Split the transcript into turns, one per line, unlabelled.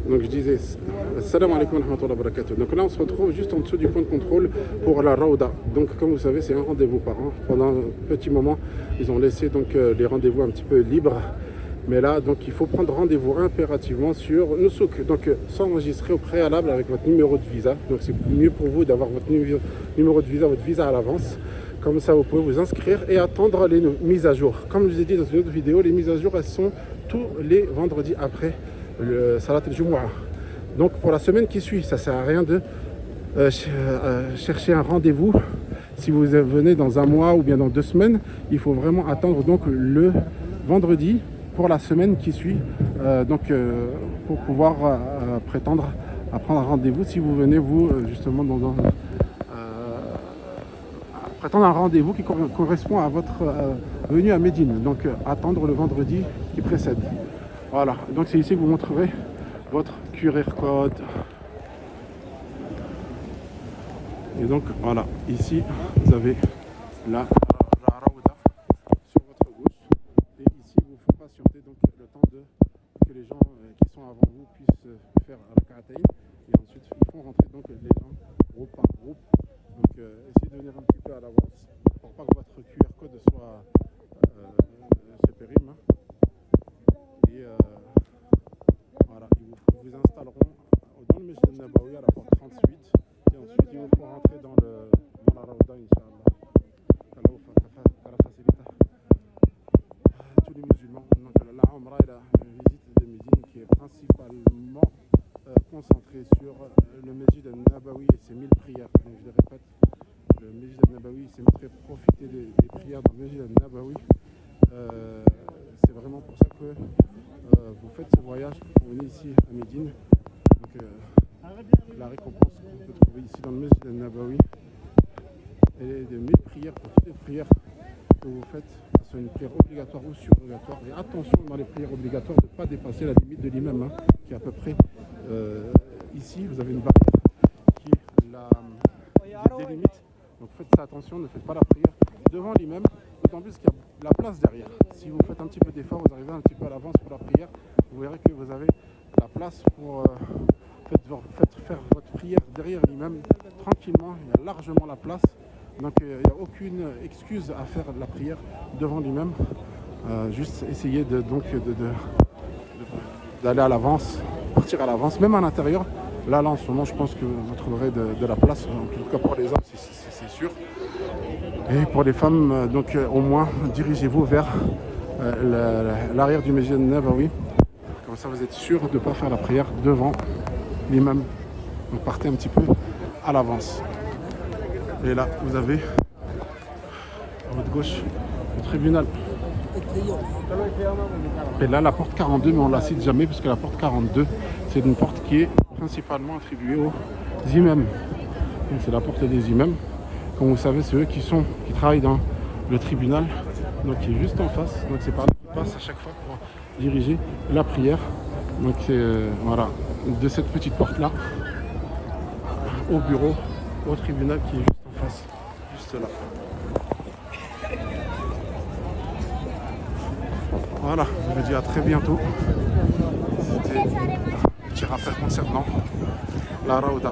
Donc je disais, salam alaikum wa rahmatullahi wa barakatuh. Donc là on se retrouve juste en dessous du point de contrôle pour la Raouda. Donc comme vous savez c'est un rendez-vous par an. Pendant un petit moment ils ont laissé donc les rendez-vous un petit peu libres. Mais là donc il faut prendre rendez-vous impérativement sur Nusouk. Donc s'enregistrer au préalable avec votre numéro de visa. Donc c'est mieux pour vous d'avoir votre numéro de visa, votre visa à l'avance. Comme ça vous pouvez vous inscrire et attendre les mises à jour. Comme je vous ai dit dans une autre vidéo, les mises à jour elles sont tous les vendredis après le Salat al-Jumu'ah. Donc pour la semaine qui suit, ça ne sert à rien de chercher un rendez-vous. Si vous venez dans un mois ou bien dans 2 semaines, il faut vraiment attendre donc le vendredi pour la semaine qui suit, pour pouvoir prétendre à prendre un rendez-vous si vous venez vous justement prétendre un rendez-vous qui correspond à votre venue à Médine. Donc attendre le vendredi qui précède. Voilà, donc c'est ici que vous montrerez votre QR code. Et donc voilà, ici vous avez la Raouda sur votre gauche. Et ici vous font patienter donc le temps que les gens qui sont avant vous puissent faire la Rak'atayn. Et ensuite ils font rentrer donc les gens groupe par groupe. Donc essayez de venir un petit peu à l'avance pour pas que votre QR code soit se périme. Et voilà, ils vous installeront dans le Masjid al-Nabawi à la porte 38 et ensuite ils vous feront rentrer dans la Raouda, Inch'Allah. Allah vous facilite tous les musulmans. Donc la Umrah est la visite de Médine qui est principalement concentrée sur le Masjid al-Nabawi et ses 1000 prières. Donc je le répète, le Masjid al-Nabawi s'est montré profiter des prières dans le Masjid al-Nabawi. C'est vraiment pour ça que vous faites ce voyage, vous venez ici à Médine. Donc la récompense qu'on peut trouver ici dans le Masjid al-Nabawi est de 1000 prières pour toutes les prières que vous faites, que ce soit une prière obligatoire ou surobligatoire. Et attention dans les prières obligatoires de ne pas dépasser la limite de l'imam, qui est à peu près ici. Vous avez une barrière qui délimite. Donc faites ça attention, ne faites pas la prière devant l'imam, d'autant plus qu'il y a la place derrière. Si vous faites un petit peu d'effort, vous arrivez un petit peu à l'avance pour la prière, vous verrez que vous avez la place pour faire votre prière derrière l'imam tranquillement. Il y a largement la place, donc il n'y a aucune excuse à faire la prière devant l'imam. Juste essayer d'aller à l'avance, partir à l'avance, même à l'intérieur. Là en ce moment, je pense que vous trouverez de la place, en tout cas pour les hommes, c'est sûr. Et pour les femmes, donc au moins, dirigez-vous vers l'arrière du Masjid al-Nabawi. Comme ça, vous êtes sûr de ne pas faire la prière devant l'imam. Donc partez un petit peu à l'avance. Et là, vous avez à votre gauche le tribunal. Et là, la porte 42, mais on ne la cite jamais, parce que la porte 42, c'est une porte qui est principalement attribuée aux imams. Donc c'est la porte des imams. Comme vous savez, c'est eux qui travaillent dans le tribunal, donc qui est juste en face. Donc c'est par là qu'ils passent à chaque fois pour diriger la prière. Donc voilà, de cette petite porte-là, au bureau, au tribunal qui est juste en face, juste là. Voilà, je vous dis à très bientôt. C'était un petit rappel concernant la Raouda.